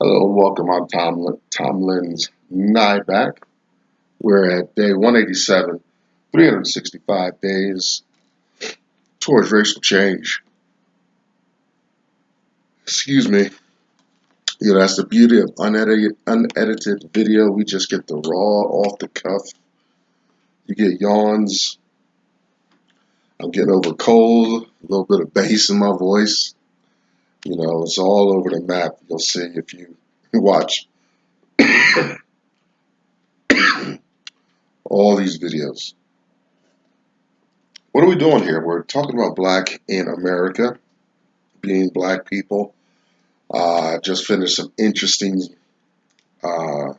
Hello and welcome. I'm Tom Lynn's Nyback. We're at day 187, 365 days towards racial change. Excuse me. That's the beauty of unedited video. We just get the raw, off the cuff. You get yawns. I'm getting over cold, a little bit of bass in my voice. It's all over the map. You'll see if you watch all these videos. What are we doing here? We're talking about black in America, being black people. Just finished some interesting uh,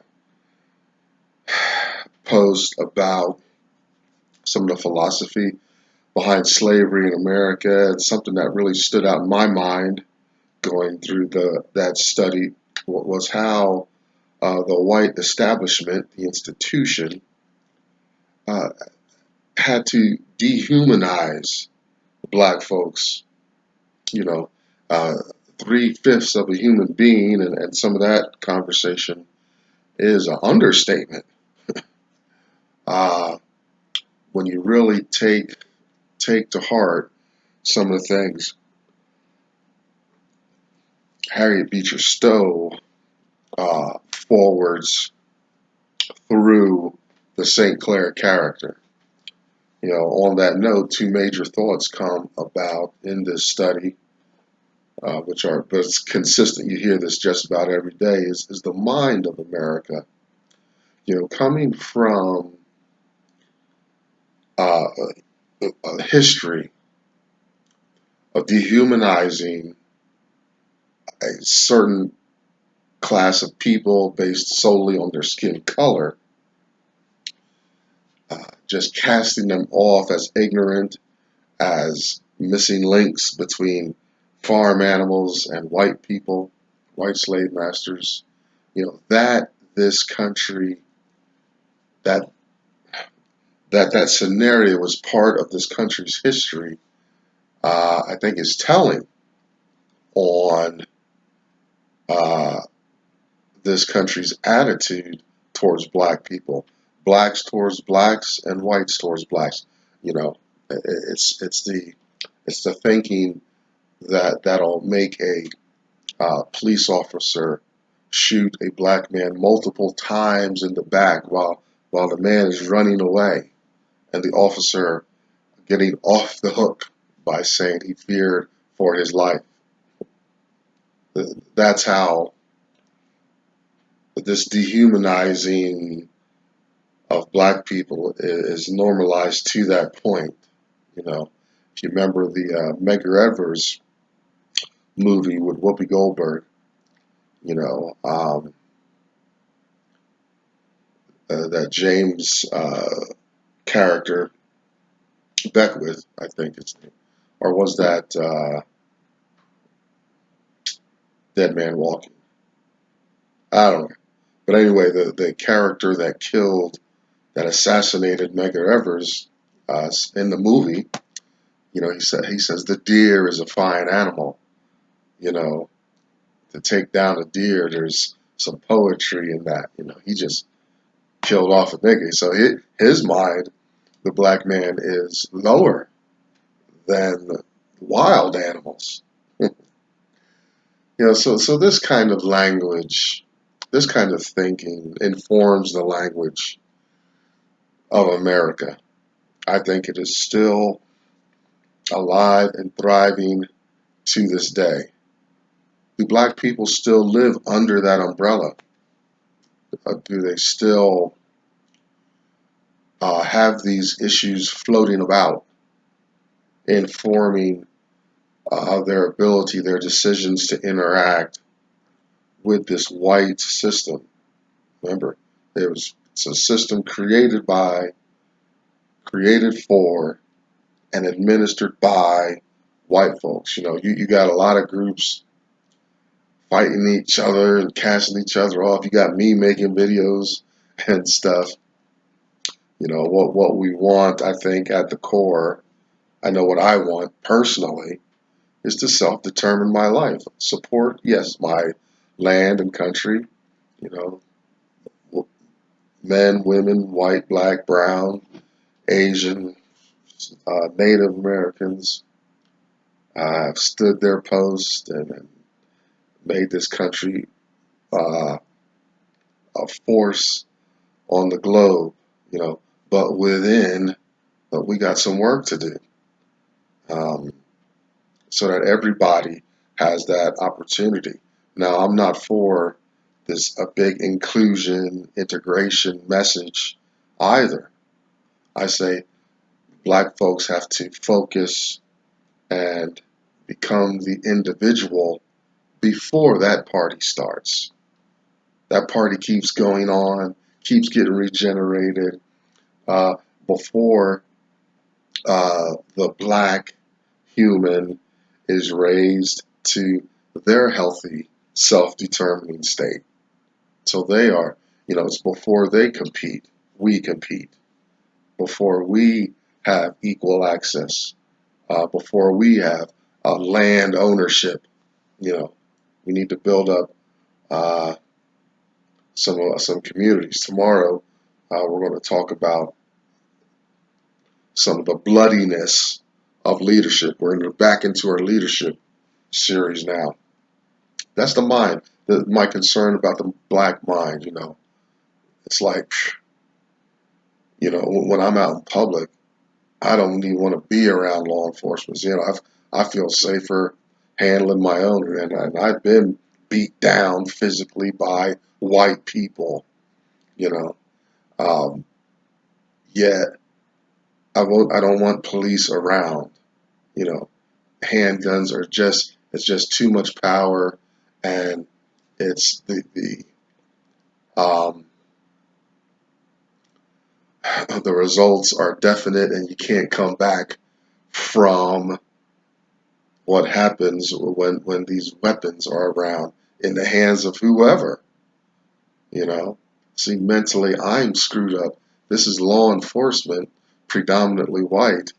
posts about some of the philosophy behind slavery in America. And something that really stood out in my mind going through that study was how the white establishment, the institution, uh, had to dehumanize black folks. You know, uh, 3/5 of a human being, and some of that conversation is an understatement. Uh, when you really take to heart some of the things Harriet Beecher Stowe forwards through the St. Clair character. On that note, two major thoughts come about in this study, but it's consistent. You hear this just about every day. Is the mind of America? Coming from uh, a history of dehumanizing a certain class of people based solely on their skin color, just casting them off as ignorant, as missing links between farm animals and white people, white slave masters. That this country, that that scenario was part of this country's history. I think is telling on uh, this country's attitude towards black people, blacks towards blacks, and whites towards blacks. You know, it's the thinking that'll make a police officer shoot a black man multiple times in the back while the man is running away, and the officer getting off the hook by saying he feared for his life. That's how this dehumanizing of black people is normalized to that point. If you remember the Medgar Evers movie with Whoopi Goldberg, you know, um, that James character, Beckwith, I think it's name, or was that Dead Man Walking? I don't know. But anyway, the character that assassinated Medgar Evers in the movie, he says the deer is a fine animal. You know, to take down a deer, there's some poetry in that. He just killed off a nigga. So his mind, the black man, is lower than wild animals. So this kind of language, this kind of thinking informs the language of America. I think it is still alive and thriving to this day. Do black people still live under that umbrella? Do they still have these issues floating about, informing their ability, their decisions to interact with this white system? Remember, it's a system created by, created for, and administered by white folks. You got a lot of groups fighting each other and casting each other off. You got me making videos and stuff. What we want, I think, at the core, I know what I want personally, is to self-determine my life. Support, yes, my land and country, you know, men, women, white, black, brown, Asian, Native Americans have stood their post and made this country uh, a force on the globe, you know, but but we got some work to do um, so that everybody has that opportunity. Now, I'm not for a big inclusion, integration message either. I say black folks have to focus and become the individual before that party starts. That party keeps going on, keeps getting regenerated uh, before the black human is raised to their healthy, self-determining state. So they are, it's before they compete, we compete. Before we have equal access, before we have land ownership, you know, we need to build up uh, some communities. Tomorrow, we're going to talk about some of the bloodiness of leadership. We're back into our leadership series now. That's the mind. My concern about the black mind. It's like, when I'm out in public, I don't even want to be around law enforcement. I feel safer handling my own, and I've been beat down physically by white people. You know, um, Yet I don't want police around. You know, Handguns are it's just too much power, and it's um, the results are definite, and you can't come back from what happens when these weapons are around in the hands of whoever, you know. See, mentally, I'm screwed up. This is law enforcement, predominantly white.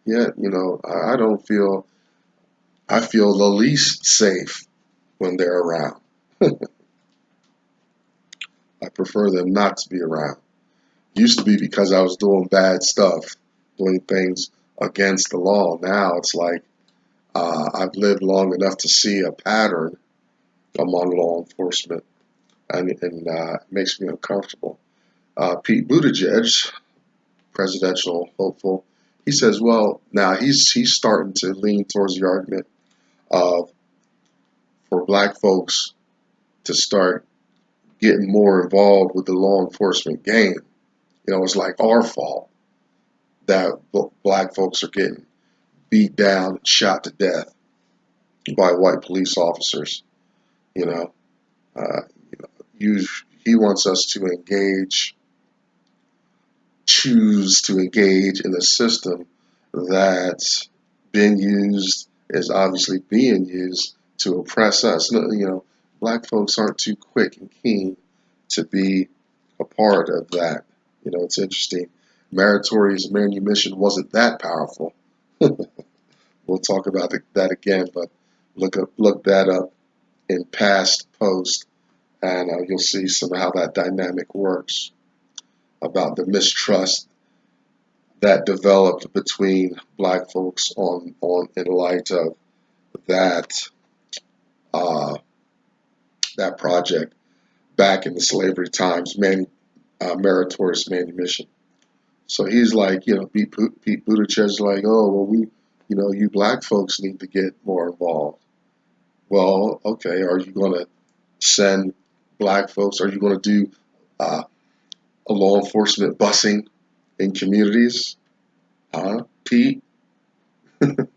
Yet, I don't I feel the least safe when they're around. I prefer them not to be around. Used to be because I was doing bad stuff, doing things against the law. Now it's like I've lived long enough to see a pattern among law enforcement, and it makes me uncomfortable. Pete Buttigieg, presidential hopeful, he says, well, now he's starting to lean towards the argument of for black folks to start getting more involved with the law enforcement game. It's like our fault that black folks are getting beat down and shot to death by white police officers. You know, uh, he wants us to choose to engage in a system that's been used, is obviously being used to oppress us. Black folks aren't too quick and keen to be a part of that. It's interesting. Meritorious manumission wasn't that powerful. We'll talk about that again, but look that up in past posts, and you'll see some how that dynamic works about the mistrust that developed between black folks on in light of that uh, that project back in the slavery times, meritorious manumission. So he's like, Pete Buttigieg like, oh well, you black folks need to get more involved. Well, okay, are you going to send black folks? Are you going to do uh, a law enforcement busing in communities? Huh, Pete? You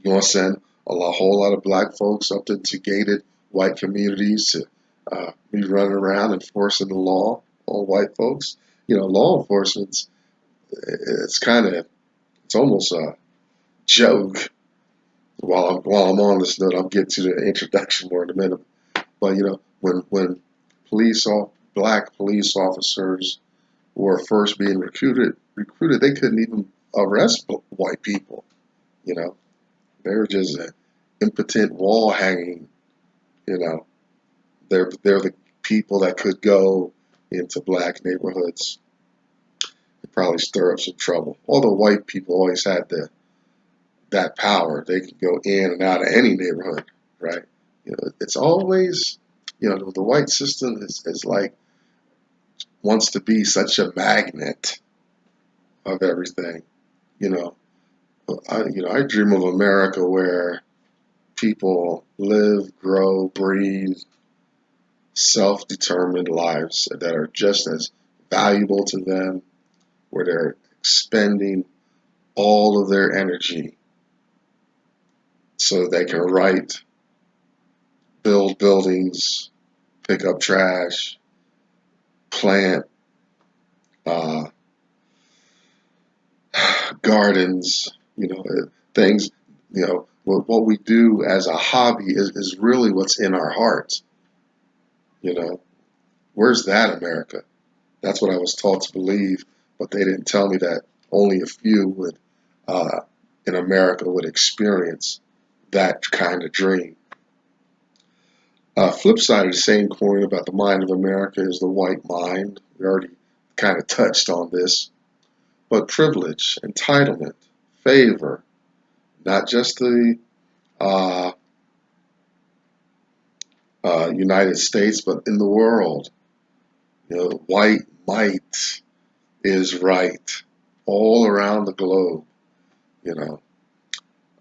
want to send whole lot of black folks up into gated white communities to be running around enforcing the law on white folks? Law enforcement's it's almost a joke. While I'm on this note, I'll get to the introduction more in a minute. But when black police officers were first being recruited, they couldn't even arrest white people. You know, they were just an impotent wall hanging. You know, They're the people that could go into black neighborhoods and probably stir up some trouble. Although white people always had that power, they could go in and out of any neighborhood, right? It's always, the white system is like wants to be such a magnet of everything. You know, I dream of America where people live, grow, breathe self-determined lives that are just as valuable to them, where they're expending all of their energy so they can write, build buildings, pick up trash, plant uh, gardens, things, what we do as a hobby is really what's in our hearts. You know, where's that America? That's what I was taught to believe, but they didn't tell me that only a few uh, in America would experience that kind of dream. Flip side of the same coin about the mind of America is the white mind. We already kind of touched on this, but privilege, entitlement, favor, not just the uh, United States, but in the world. White might is right all around the globe. You know,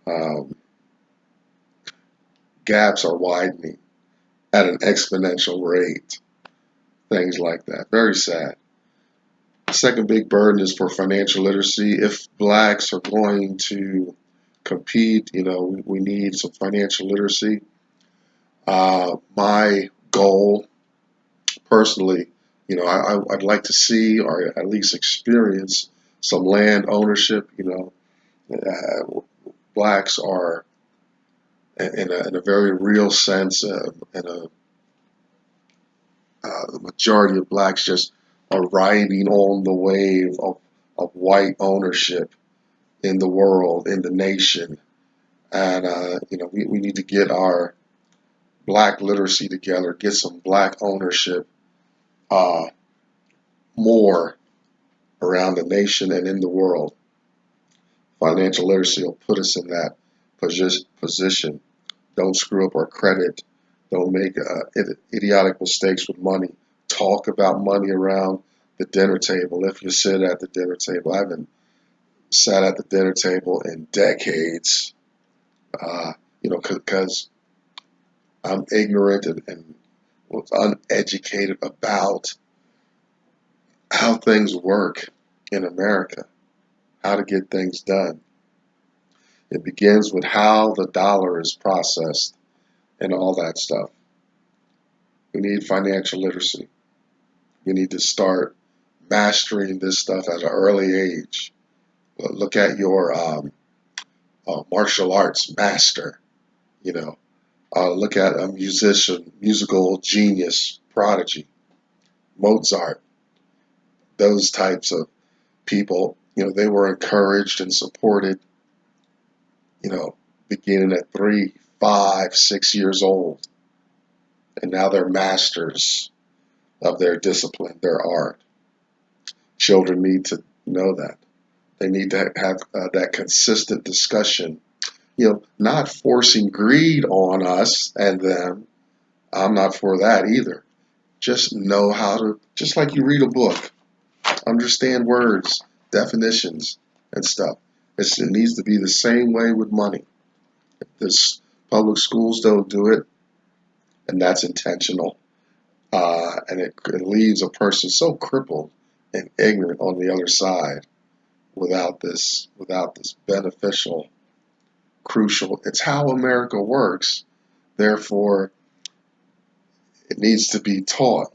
um, gaps are widening at an exponential rate. Things like that. Very sad. The second big burden is for financial literacy. If blacks are going to compete, we need some financial literacy. My goal, personally, I'd like to see or at least experience some land ownership. Blacks are, in a very real sense, the majority of blacks just are riding on the wave of white ownership in the world, in the nation. And, we need to get our black literacy together, get some black ownership uh, more around the nation and in the world. Financial literacy will put us in that position. Don't screw up our credit. Don't make idiotic mistakes with money. Talk about money around the dinner table if you sit at the dinner table. I haven't sat at the dinner table in decades, because I'm ignorant and was uneducated about how things work in America, how to get things done. It begins with how the dollar is processed and all that stuff. We need financial literacy. We need to start mastering this stuff at an early age. Look at your martial arts master. You know, look at a musical genius, prodigy, Mozart. Those types of people, they were encouraged and supported. You know, beginning at 3, 5, 6 years old, and now they're masters of their discipline, their art. Children need to know that. They need to have that consistent discussion, not forcing greed on us and them. I'm not for that either. Just know how to, just like you read a book, understand words, definitions, and stuff. It needs to be the same way with money. If this public schools don't do it, and that's intentional, and it leaves a person so crippled and ignorant on the other side without this beneficial, crucial. It's how America works. Therefore, it needs to be taught.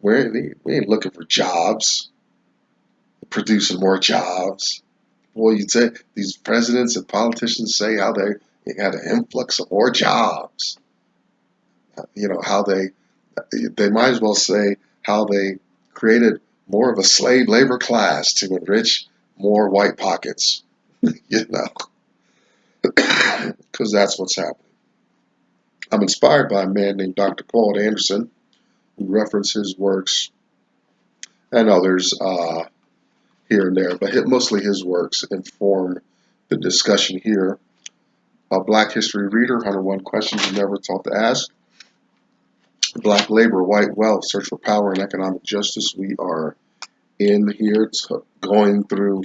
We ain't looking for jobs, producing more jobs. Boy, you say these presidents and politicians say how they had an influx of more jobs. How they might as well say how they created more of a slave labor class to enrich more white pockets, because that's what's happening. I'm inspired by a man named Dr. Claude Anderson, who reference his works and others here and there, but mostly his works inform the discussion here. A Black History Reader, 101 Questions You Never Thought to Ask. Black Labor, White Wealth, Search for Power and Economic Justice. We are in here going through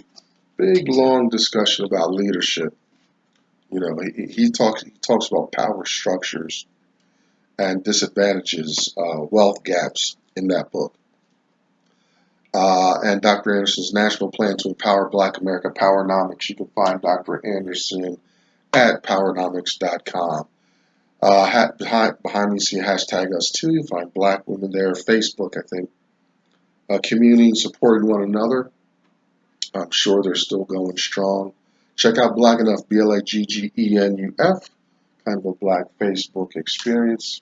big, long discussion about leadership. You know, he talks about power structures and disadvantages, wealth gaps in that book. And Dr. Anderson's National Plan to Empower Black America, Powernomics. You can find Dr. Anderson at powernomics.com. Behind me, see hashtag us too. You'll find Black women there. Facebook, I think. Community supporting one another. I'm sure they're still going strong. Check out Black Enough, BLAGGENUF, kind of a Black Facebook experience.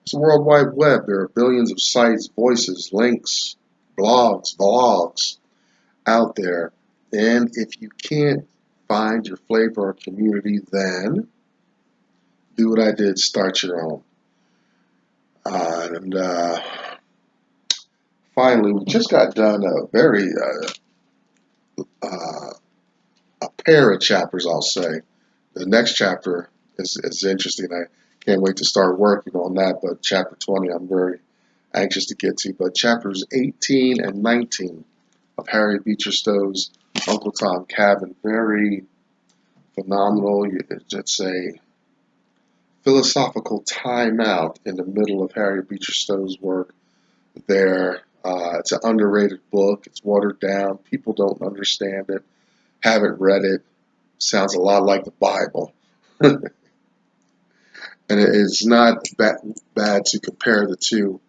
It's the World Wide Web. There are billions of sites, voices, links, blogs out there. And if you can't find your flavor or community, then do what I did, start your own. And finally, we just got done a very a pair of chapters, I'll say. The next chapter is interesting. I can't wait to start working on that, but chapter 20 I'm very anxious to get to. But chapters 18 and 19 of Harriet Beecher Stowe's Uncle Tom Cabin, very phenomenal. It's a philosophical timeout in the middle of Harriet Beecher Stowe's work there. It's an underrated book. It's watered down. People don't understand it, haven't read it. Sounds a lot like the Bible. And it's not bad to compare the two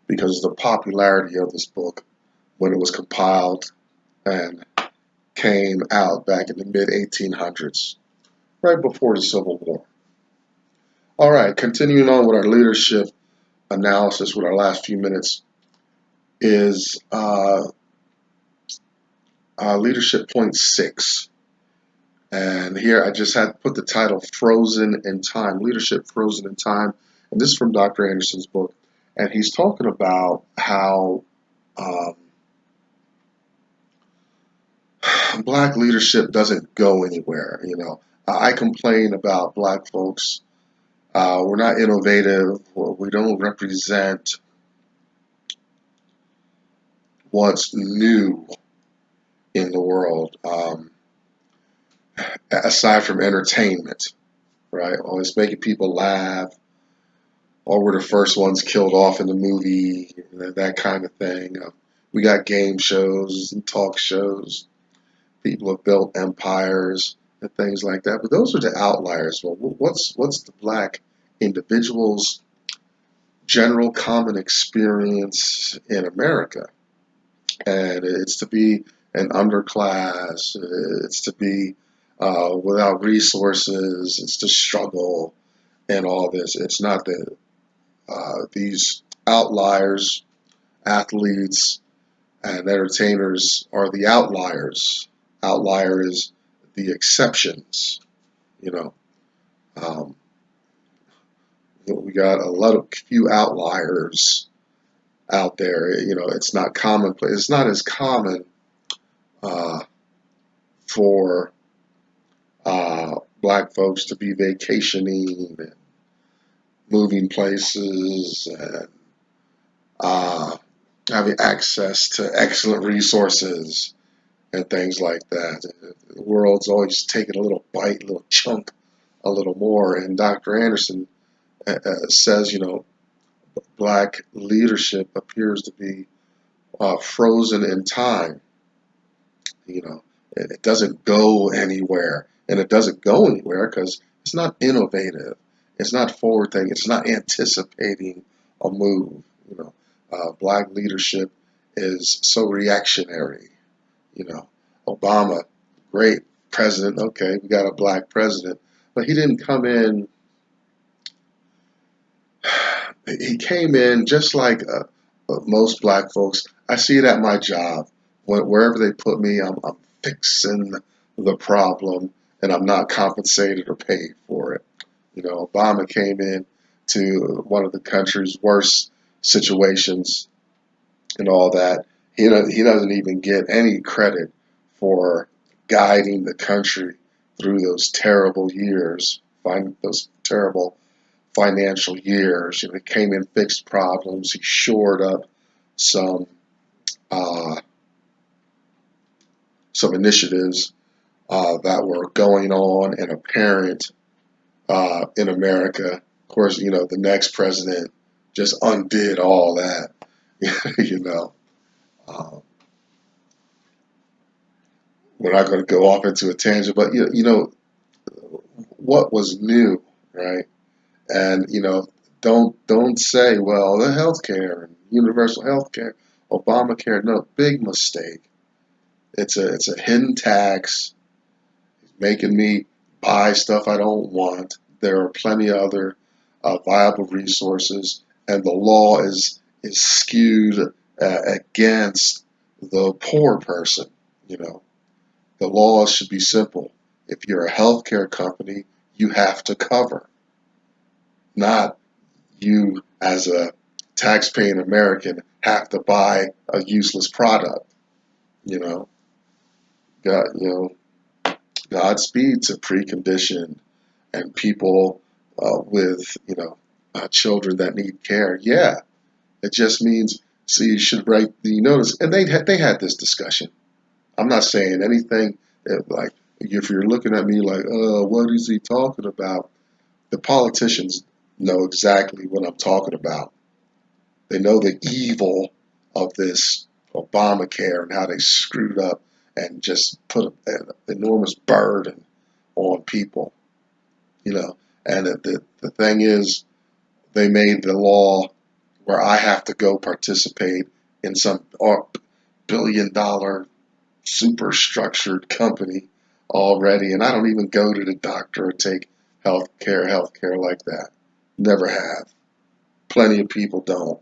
because of the popularity of this book when it was compiled and came out back in the mid 1800s, right before the Civil War. All right, continuing on with our leadership analysis with our last few minutes is leadership point 6. And here I just had to put the title Frozen in Time, Leadership Frozen in Time. And this is from Dr. Anderson's book. And he's talking about how Black leadership doesn't go anywhere. You know, I complain about Black folks. We're not innovative. We don't represent what's new in the world, aside from entertainment, right? Always making people laugh, or we're the first ones killed off in the movie, that kind of thing. We got game shows and talk shows. People have built empires and things like that. But those are the outliers. Well, what's the Black individual's general common experience in America? And it's to be an underclass. It's to be without resources. It's to struggle and all this. It's not that these outliers, athletes, and entertainers are the outliers. Outlier is the exceptions. You know, um, we got a lot of few outliers out there. You know, it's not commonplace. It's not as common uh, for Black folks to be vacationing and moving places and uh, having access to excellent resources and things like that. The world's always taking a little bite, a little chunk, a little more. And Dr. Anderson says, you know, Black leadership appears to be frozen in time. You know, it doesn't go anywhere, and it doesn't go anywhere because it's not innovative, it's not forward thinking, it's not anticipating a move. You know, Black leadership is so reactionary. You know, Obama, great president. Okay, we got a Black president, but he didn't come in. He came in just like most Black folks. I see it at my job. Wherever they put me, I'm fixing the problem, and I'm not compensated or paid for it. Obama came in to one of the country's worst situations and all that. He doesn't even get any credit for guiding the country through those terrible years, those terrible financial years. He came in, fixed problems. He shored up some uh, some initiatives that were going on and apparent in America. Of course, the next president just undid all that. you know, um, we're not going to go off into a tangent, but what was new, right? And don't say, well, the healthcare and universal healthcare, Obamacare. No, big mistake. It's a hidden tax, making me buy stuff I don't want. There are plenty of other viable resources, and the law is skewed against the poor person. You know, the laws should be simple. If you're a healthcare company, you have to cover, not you as a tax-paying American have to buy a useless product. You know, God, Godspeed to preconditioned and people with children that need care. Yeah, it just means, so you should write the notice. And they had this discussion. I'm not saying anything like, if you're looking at me like, what is he talking about? The politicians know exactly what I'm talking about. They know the evil of this Obamacare and how they screwed up and just put an enormous burden on people. you know. And the thing is, they made the law where I have to go participate in some billion-dollar super structured company already, and I don't even go to the doctor or take health care like that. Never have. Plenty of people don't.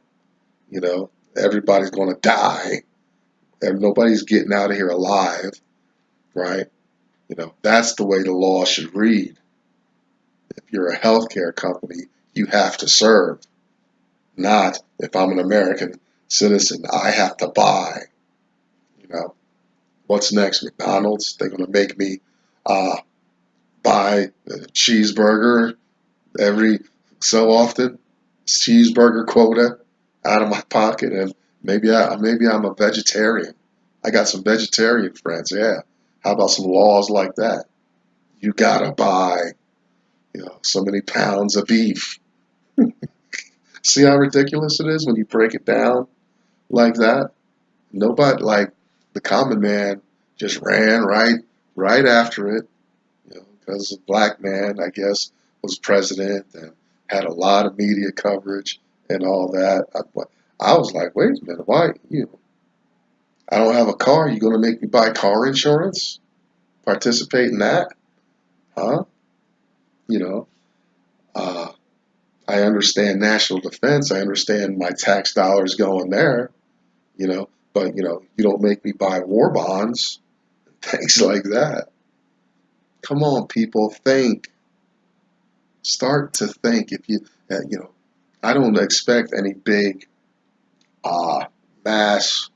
Everybody's going to die, and nobody's getting out of here alive, right? That's the way the law should read. If you're a healthcare company, you have to serve. Not if I'm an American citizen, I have to buy. You know, what's next? McDonald's? They're going to make me uh, buy a cheeseburger every so often, cheeseburger quota out of my pocket, and maybe I'm a vegetarian. I got some vegetarian friends. Yeah, how about some laws like that? You gotta buy, so many pounds of beef. See how ridiculous it is when you break it down like that? Nobody, like the common man, just ran right after it, because the black man, I guess, was president and had a lot of media coverage and all that. I was like, wait a minute, why I don't have a car. You gonna make me buy car insurance? Participate in that? Huh? You know, uh, I understand national defense. I understand my tax dollars going there. But you don't make me buy war bonds, things like that. Come on, people, think. Start to think. If I don't expect any big uh, mass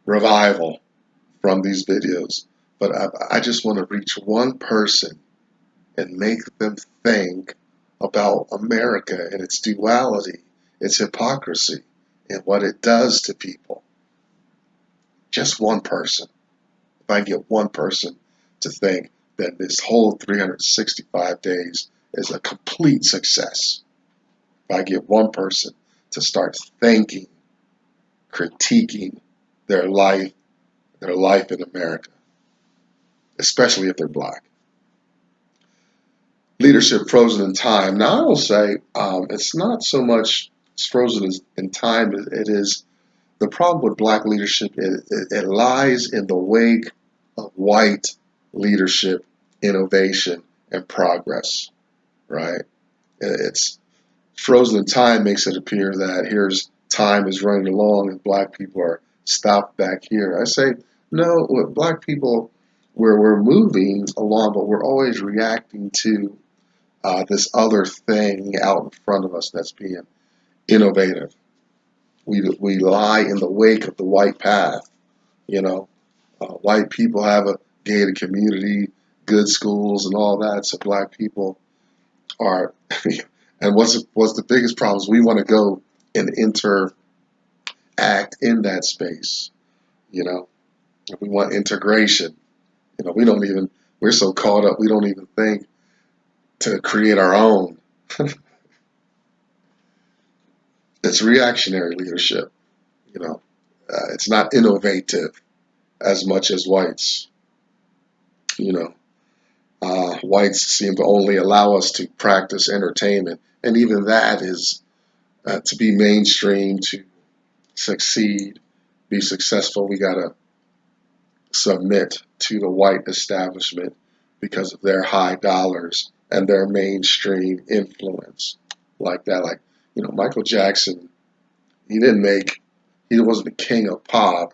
revival from these videos, but I just want to reach one person and make them think about America and its duality, its hypocrisy, and what it does to people. Just one person. If I get one person to think that this whole 365 days is a complete success, if I get one person to start thinking, critiquing their life, in America, especially if they're black. Leadership frozen in time. Now, I will say it's not so much it's frozen in time. It is the problem with black leadership. It lies in the wake of white leadership, innovation, and progress. Right? It's frozen in time makes it appear that here's time is running along and black people are stopped back here. I say no. With black people, we're moving along, but we're always reacting to this other thing out in front of us that's being innovative. We lie in the wake of the white path. You know, white people have a gated community, good schools, and all that. So black people are, and what's the biggest problem is we want to go and interact in that space. You know, we want integration. You know, we don't even, we're so caught up, we don't even think to create our own. It's reactionary leadership. You know, it's not innovative as much as whites. You know, whites seem to only allow us to practice entertainment, and even that is to be mainstream, to succeed, be successful. We gotta submit to the white establishment because of their high dollars and their mainstream influence, like that. Like, you know, Michael Jackson, he didn't make, he wasn't the king of pop,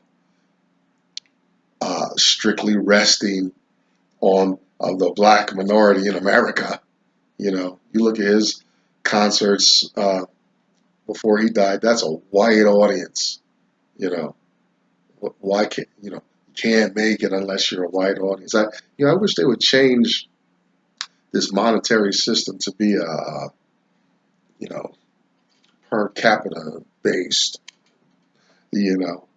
strictly resting on the black minority in America. You know, you look at his concerts before he died. That's a white audience. You know, why can't you can't make it unless you're a white audience? I wish they would change this monetary system to be a you know per capita based. You know,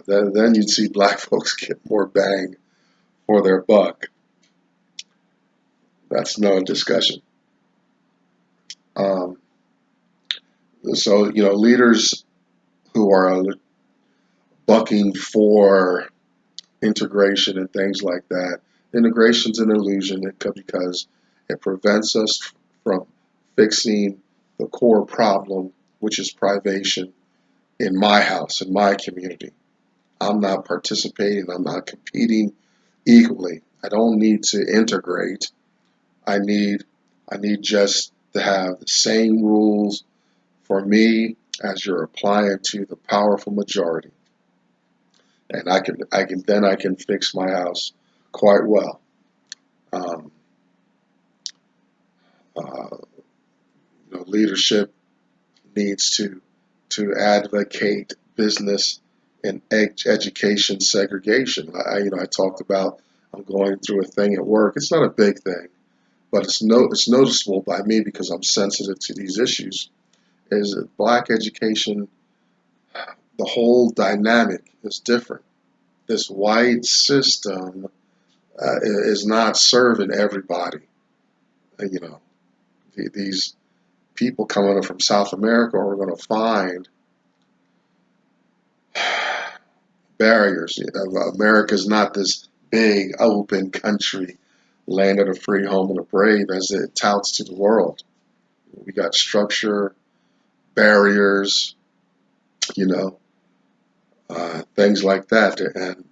then you'd see black folks get more bang for their buck. That's no discussion. Um, so leaders who are bucking for integration and things like that. Integration's an illusion because it prevents us from fixing the core problem, which is privation in my house, in my community. I'm not participating, I'm not competing equally. I don't need to integrate. I need I need just to have the same rules for me as you're applying to the powerful majority. And I can fix my house quite well. Um, uh, Leadership needs to advocate business and education segregation. I talked about I'm going through a thing at work. It's not a big thing, but it's noticeable by me because I'm sensitive to these issues. Is that black education? The whole dynamic is different. This white system is not serving everybody. You know, these people coming from South America are going to find barriers. America's not this big open country, land of the free, home of the brave, as it touts to the world. We got structure, barriers, you know, things like that, and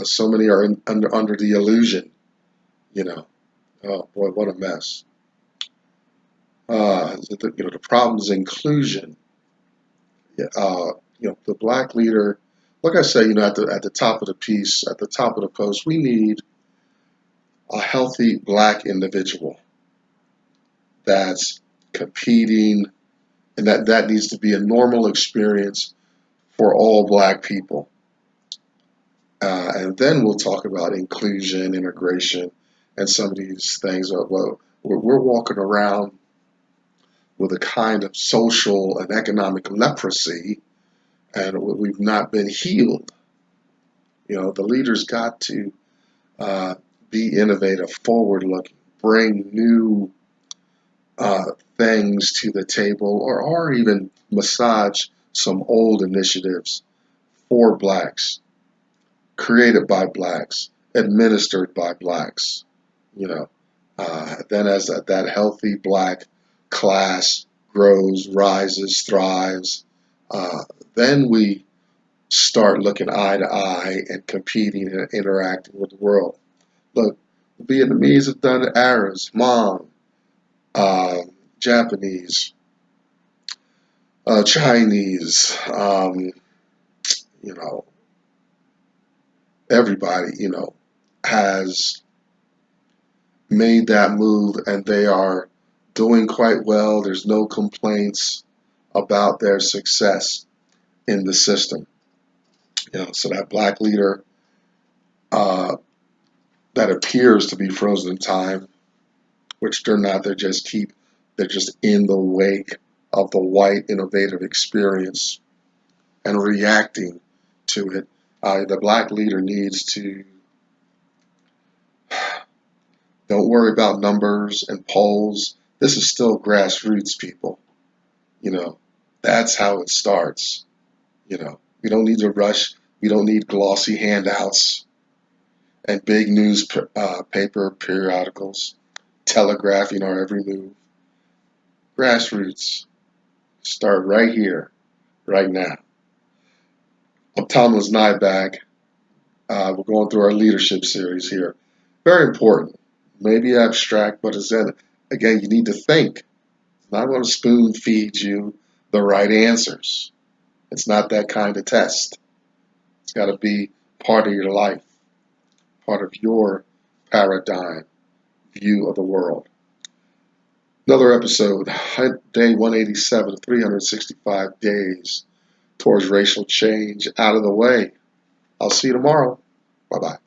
so many are under the illusion. You know, oh boy, what a mess. The problem is inclusion. The black leader, like I say, at the top of the piece, at the top of the post, we need a healthy black individual that's competing, and that needs to be a normal experience for all black people. And then we'll talk about inclusion, integration, and some of these things. Well, we're walking around with a kind of social and economic leprosy, and we've not been healed. The leaders got to uh, be innovative, forward looking, bring new things to the table, or even massage some old initiatives for blacks, created by blacks, administered by blacks. You know, then as that healthy black class grows, rises, thrives, uh, then we start looking eye to eye and competing and interacting with the world. Look, the Vietnamese have done it, Arabs, Hmong, uh, Japanese, Chinese, you know, everybody, has made that move, and they are doing quite well. There's no complaints about their success in the system. So that black leader uh, that appears to be frozen in time, which they're not. They're just in the wake of the white innovative experience and reacting to it. The black leader needs to don't worry about numbers and polls. This is still grassroots, people. You know, that's how it starts. We don't need to rush. We don't need glossy handouts and big paper periodicals telegraphing our every move. Grassroots. Start right here, right now. I'm Thomas Nyback. We're going through our leadership series here. Very important. Maybe abstract, but again, you need to think. It's not going to spoon feed you the right answers. It's not that kind of test. It's got to be part of your life, part of your paradigm view of the world. Another episode, day 187, 365 days towards racial change out of the way. I'll see you tomorrow. Bye-bye.